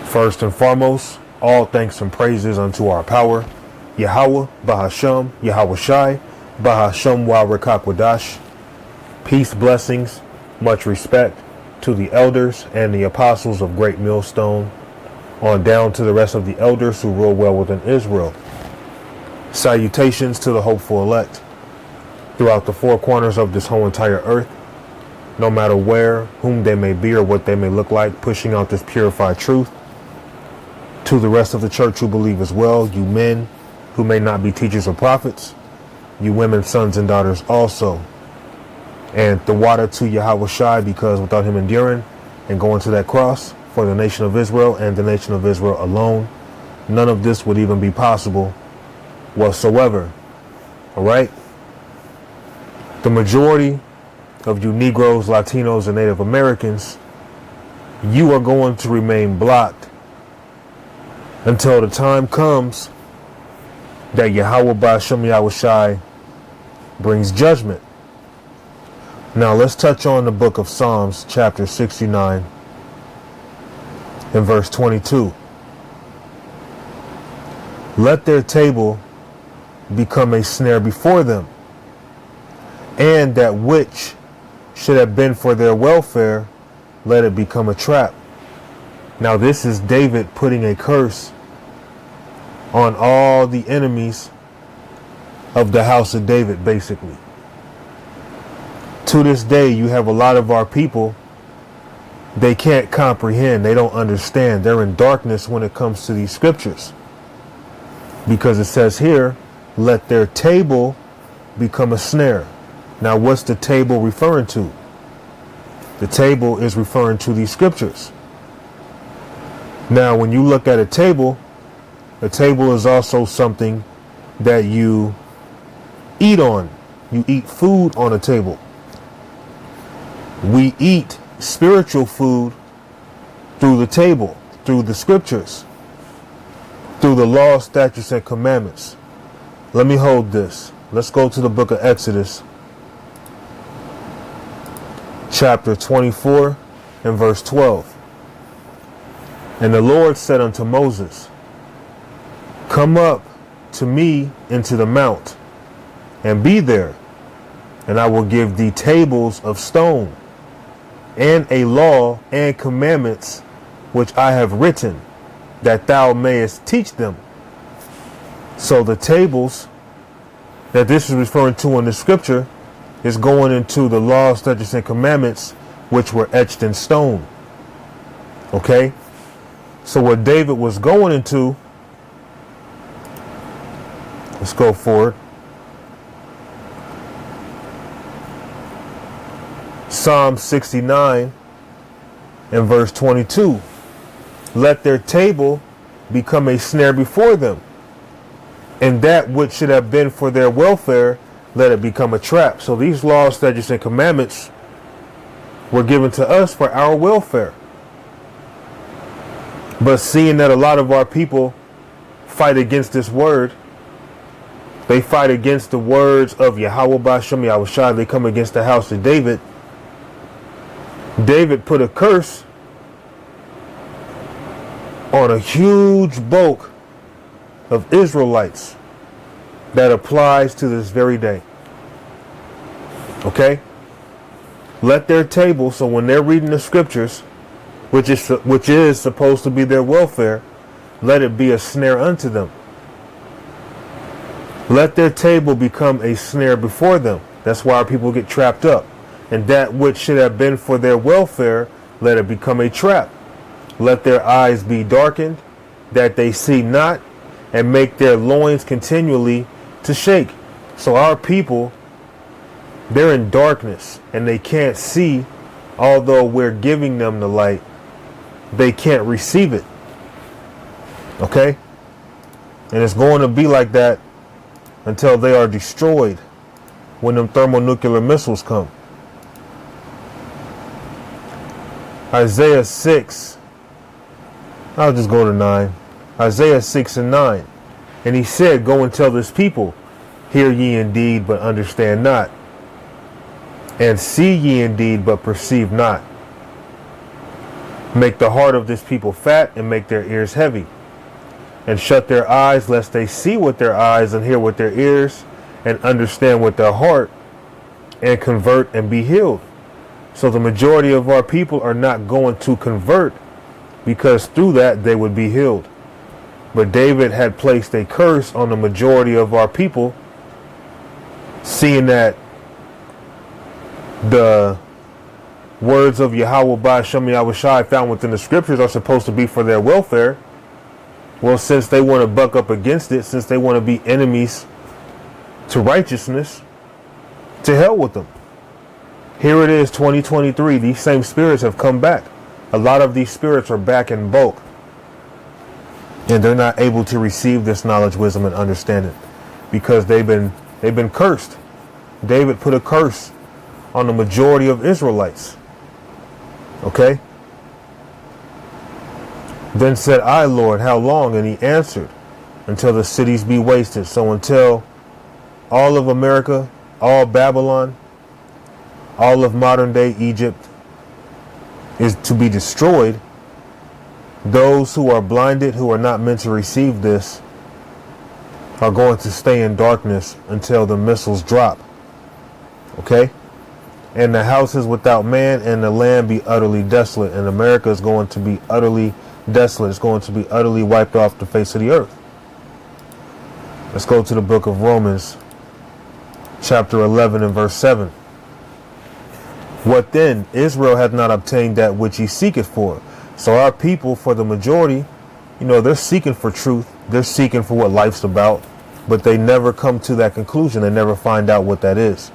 First and foremost, all thanks and praises unto our power, Yahweh, Bahasham, Yahweh Shai, Bahasham Wa Rekakwadash. Peace, blessings, much respect to the elders and the apostles of Great Millstone, on down to the rest of the elders who rule well within Israel. Salutations to the hopeful elect throughout the four corners of this whole entire earth, no matter where, whom they may be, or what they may look like, pushing out this purified truth. To the rest of the church who believe as well, you men who may not be teachers or prophets, you women, sons and daughters also. And the water to Yahweh Shai, because without him enduring and going to that cross for the nation of Israel and the nation of Israel alone, none of this would even be possible whatsoever. All right? The majority of you Negroes, Latinos, and Native Americans, you are going to remain blocked until the time comes that Yahweh Ba'ashem Yahweh Shai brings judgment. Now let's touch on the book of Psalms, chapter 69, and verse 22. Let their table become a snare before them, and that which should have been for their welfare, let it become a trap. Now this is David putting a curse on all the enemies of the house of David, basically. To this day, you have a lot of our people, they can't comprehend, they don't understand. They're in darkness when it comes to these scriptures. Because it says here, let their table become a snare. Now, what's the table referring to? The table is referring to these scriptures. Now, when you look at a table is also something that you eat on. You eat food on a table. We eat spiritual food through the table, through the scriptures, through the law, statutes, and commandments. Let me hold this. Let's go to the book of Exodus, chapter 24 and verse 12. And the Lord said unto Moses, come up to me into the mount, and be there, and I will give thee tables of stone, and a law and commandments which I have written, that thou mayest teach them. So the tables that this is referring to in the scripture is going into the law, statutes, and commandments which were etched in stone. Okay? So what David was going into, let's go forward. Psalm 69 and verse 22. Let their table become a snare before them, and that which should have been for their welfare, let it become a trap. So these laws, statutes, and commandments were given to us for our welfare. But seeing that a lot of our people fight against this word, they fight against the words of Yahweh Ba'ashem Yahweh Shai, they come against the house of David. David put a curse on a huge bulk of Israelites that applies to this very day. Okay? Let their table, so when they're reading the scriptures, which is supposed to be their welfare, let it be a snare unto them. Let their table become a snare before them. That's why our people get trapped up. And that which should have been for their welfare, let it become a trap. Let their eyes be darkened, that they see not, and make their loins continually to shake. So our people, they're in darkness, and they can't see, although we're giving them the light, they can't receive it. Okay? And it's going to be like that until they are destroyed when them thermonuclear missiles come. Isaiah 6, I'll just go to 9. Isaiah 6 and 9. And he said, go and tell this people, hear ye indeed, but understand not. And see ye indeed, but perceive not. Make the heart of this people fat and make their ears heavy. And shut their eyes lest they see with their eyes and hear with their ears and understand with their heart and convert and be healed. So the majority of our people are not going to convert because through that they would be healed. But David had placed a curse on the majority of our people, seeing that the words of Yahweh Ba'Shem Yahushai found within the scriptures are supposed to be for their welfare. Well, since they want to buck up against it, since they want to be enemies to righteousness, to hell with them. Here it is, 2023. These same spirits have come back. A lot of these spirits are back in bulk. And they're not able to receive this knowledge, wisdom, and understanding because they've been cursed. David put a curse on the majority of Israelites. Okay? Then said I, Lord, how long? And he answered, until the cities be wasted. So until all of America, all Babylon, all of modern day Egypt is to be destroyed, those who are blinded, who are not meant to receive this, are going to stay in darkness until the missiles drop. Okay? And the houses without man and the land be utterly desolate. And America is going to be utterly desolate. It's going to be utterly wiped off the face of the earth. Let's go to the book of Romans, chapter 11 and verse 7. What then? Israel hath not obtained that which he seeketh for. So our people, for the majority, they're seeking for truth. They're seeking for what life's about. But they never come to that conclusion. They never find out what that is.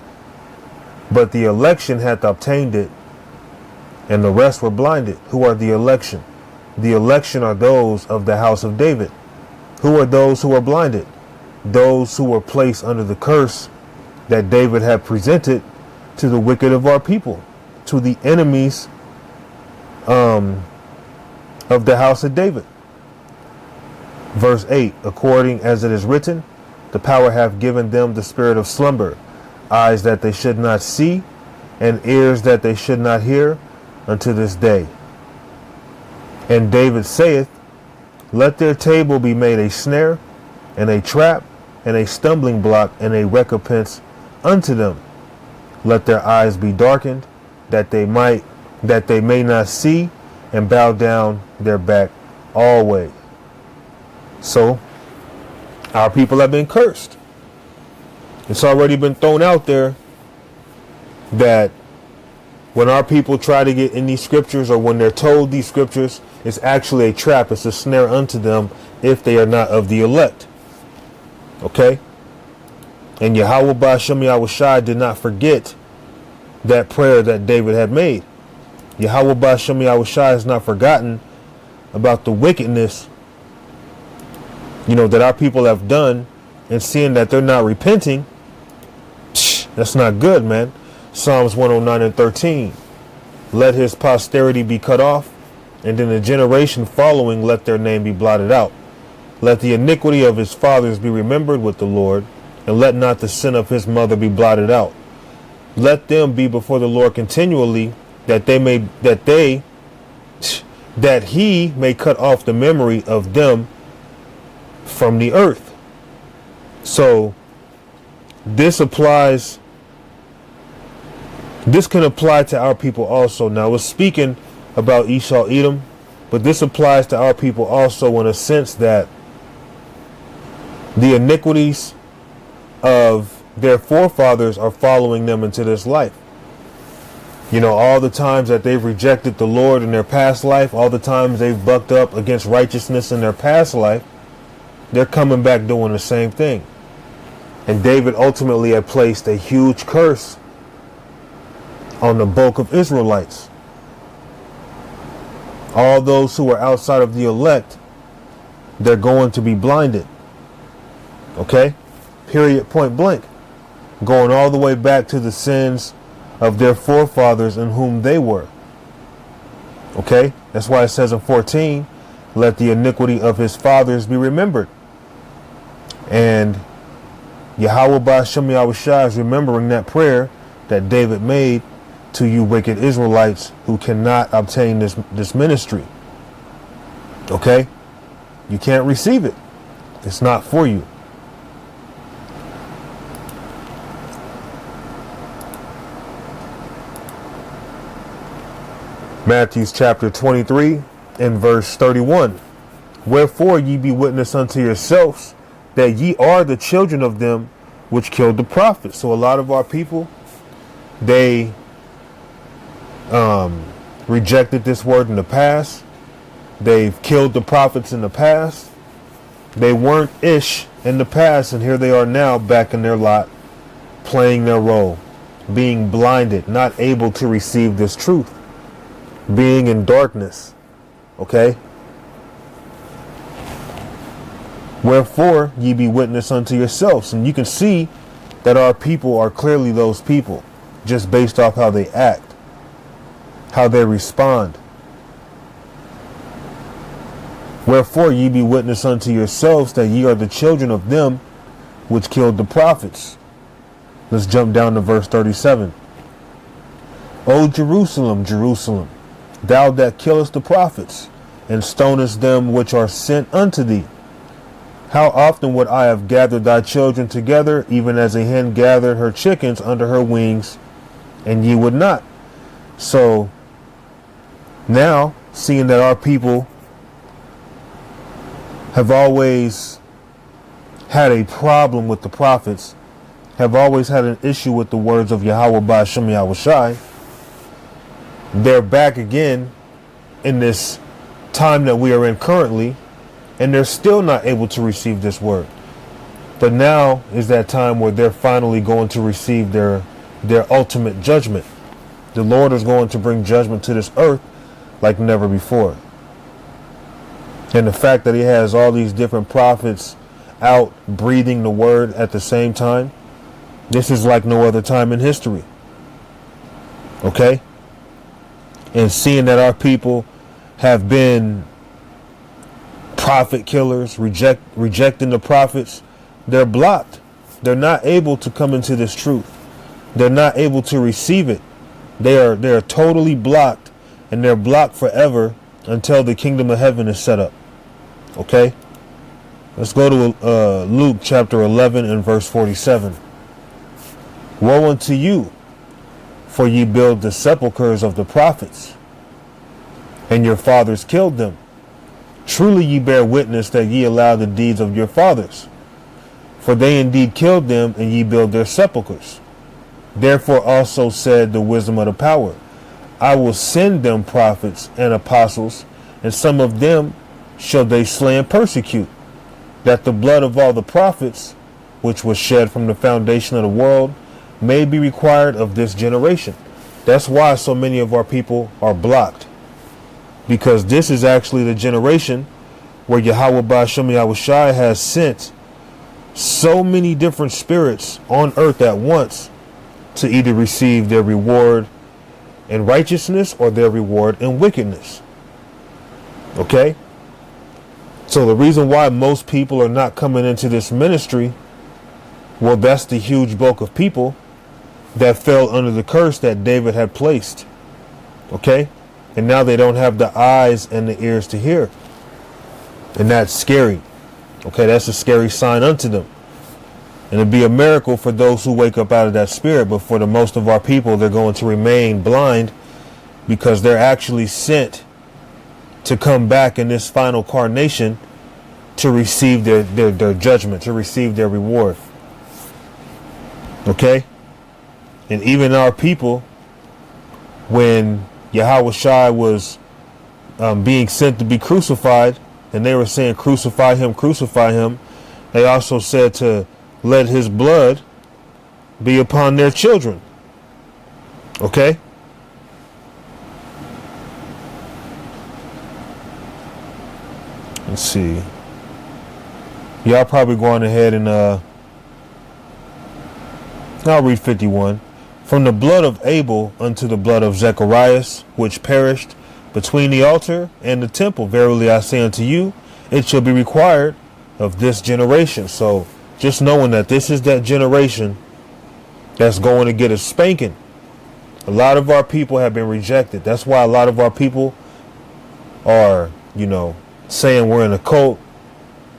But the election hath obtained it, and the rest were blinded. Who are the election? The election are those of the house of David. Who are those who are blinded? Those who were placed under the curse that David had presented to the wicked of our people, to the enemies of the house of David. Verse 8, according as it is written, the power hath given them the spirit of slumber, eyes that they should not see, and ears that they should not hear, unto this day. And David saith, let their table be made a snare, and a trap, and a stumbling block, and a recompense unto them. Let their eyes be darkened, that they may not see, and bow down their back always. So, our people have been cursed. It's already been thrown out there that when our people try to get in these scriptures, or when they're told these scriptures, it's actually a trap. It's a snare unto them if they are not of the elect. Okay? And Yahweh Ba'Shem Yahushai did not forget that prayer that David had made. Yahweh Ba'Shem Yahushai has not forgotten about the wickedness, that our people have done, and seeing that they're not repenting. That's not good, man. Psalms 109 and 13. Let his posterity be cut off, and in the generation following let their name be blotted out. Let the iniquity of his fathers be remembered with the Lord, and let not the sin of his mother be blotted out. Let them be before the Lord continually, that he may cut off the memory of them from the earth. So this can apply to our people also. Now, it's speaking about Esau Edom, but this applies to our people also in a sense that the iniquities of their forefathers are following them into this life. All the times that they've rejected the Lord in their past life, all the times they've bucked up against righteousness in their past life, they're coming back doing the same thing. And David ultimately had placed a huge curse on the bulk of Israelites. All those who are outside of the elect, they're going to be blinded. Okay? Period, point blank. Going all the way back to the sins of their forefathers in whom they were. Okay? That's why it says in 14, let the iniquity of his fathers be remembered. And Yahweh Ba'Shem Yahushai is remembering that prayer that David made to you wicked Israelites who cannot obtain this ministry. Okay? You can't receive it. It's not for you. Matthew chapter 23 and verse 31. Wherefore ye be witness unto yourselves that ye are the children of them which killed the prophets. So a lot of our people, they rejected this word in the past. They've killed the prophets in the past. They weren't ish in the past, and here they are now back in their lot, playing their role, being blinded, not able to receive this truth, being in darkness. Okay? Wherefore ye be witness unto yourselves. And you can see that our people are clearly those people, just based off how they act, how they respond. Wherefore ye be witness unto yourselves that ye are the children of them which killed the prophets. Let's jump down to verse 37. O Jerusalem, Jerusalem, thou that killest the prophets, and stonest them which are sent unto thee. How often would I have gathered thy children together, even as a hen gathered her chickens under her wings, and ye would not. So now, seeing that our people have always had a problem with the prophets, have always had an issue with the words of Yahweh Ba'ashem Yahushai, they're back again in this time that we are in currently, and they're still not able to receive this word. But now is that time where they're finally going to receive their ultimate judgment. The Lord is going to bring judgment to this earth like never before. And the fact that he has all these different prophets out breathing the word at the same time, this is like no other time in history. Okay? And seeing that our people have been prophet killers, rejecting the prophets, they're blocked. They're not able to come into this truth. They're not able to receive it. They are totally blocked, and they're blocked forever until the kingdom of heaven is set up. Okay? Let's go to Luke chapter 11 and verse 47. Woe unto you, for ye build the sepulchres of the prophets, and your fathers killed them. Truly ye bear witness that ye allow the deeds of your fathers, for they indeed killed them, and ye build their sepulchres. Therefore also said the wisdom of the power, I will send them prophets and apostles, and some of them shall they slay and persecute, that the blood of all the prophets, which was shed from the foundation of the world, may be required of this generation. That's why so many of our people are blocked, because this is actually the generation where Yahweh Ba'ashem Yahushai has sent so many different spirits on earth at once to either receive their reward in righteousness or their reward in wickedness. Okay? So the reason why most people are not coming into this ministry, well, that's the huge bulk of people that fell under the curse that David had placed. Okay? And now they don't have the eyes and the ears to hear. And that's scary. Okay, that's a scary sign unto them. And it'd be a miracle for those who wake up out of that spirit. But for the most of our people, they're going to remain blind because they're actually sent to come back in this final carnation to receive their judgment, to receive their reward. Okay? And even our people, when Yahushua was being sent to be crucified, and they were saying, crucify him, they also said to let his blood be upon their children. Okay? Let's see. Y'all probably going ahead and I'll read 51. From the blood of Abel unto the blood of Zacharias, which perished between the altar and the temple, verily I say unto you, it shall be required of this generation. So just knowing that this is that generation that's going to get a spanking. A lot of our people have been rejected. That's why a lot of our people are, saying we're in a cult.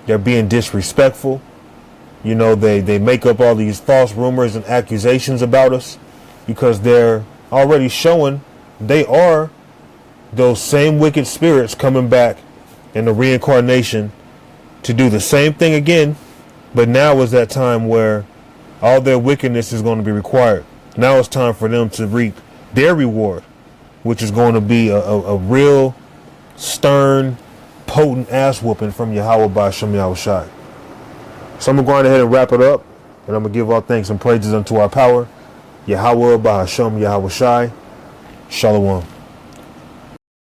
They're being disrespectful. They make up all these false rumors and accusations about us because they're already showing they are those same wicked spirits coming back in the reincarnation to do the same thing again. But now is that time where all their wickedness is going to be required. Now it's time for them to reap their reward, which is going to be a real stern, potent ass whooping from Yahweh Ba'ashem Yahushai. So I'm going to go ahead and wrap it up, and I'm going to give all thanks and praises unto our power, Yahweh Ba'ashem Yahushai. Shalom.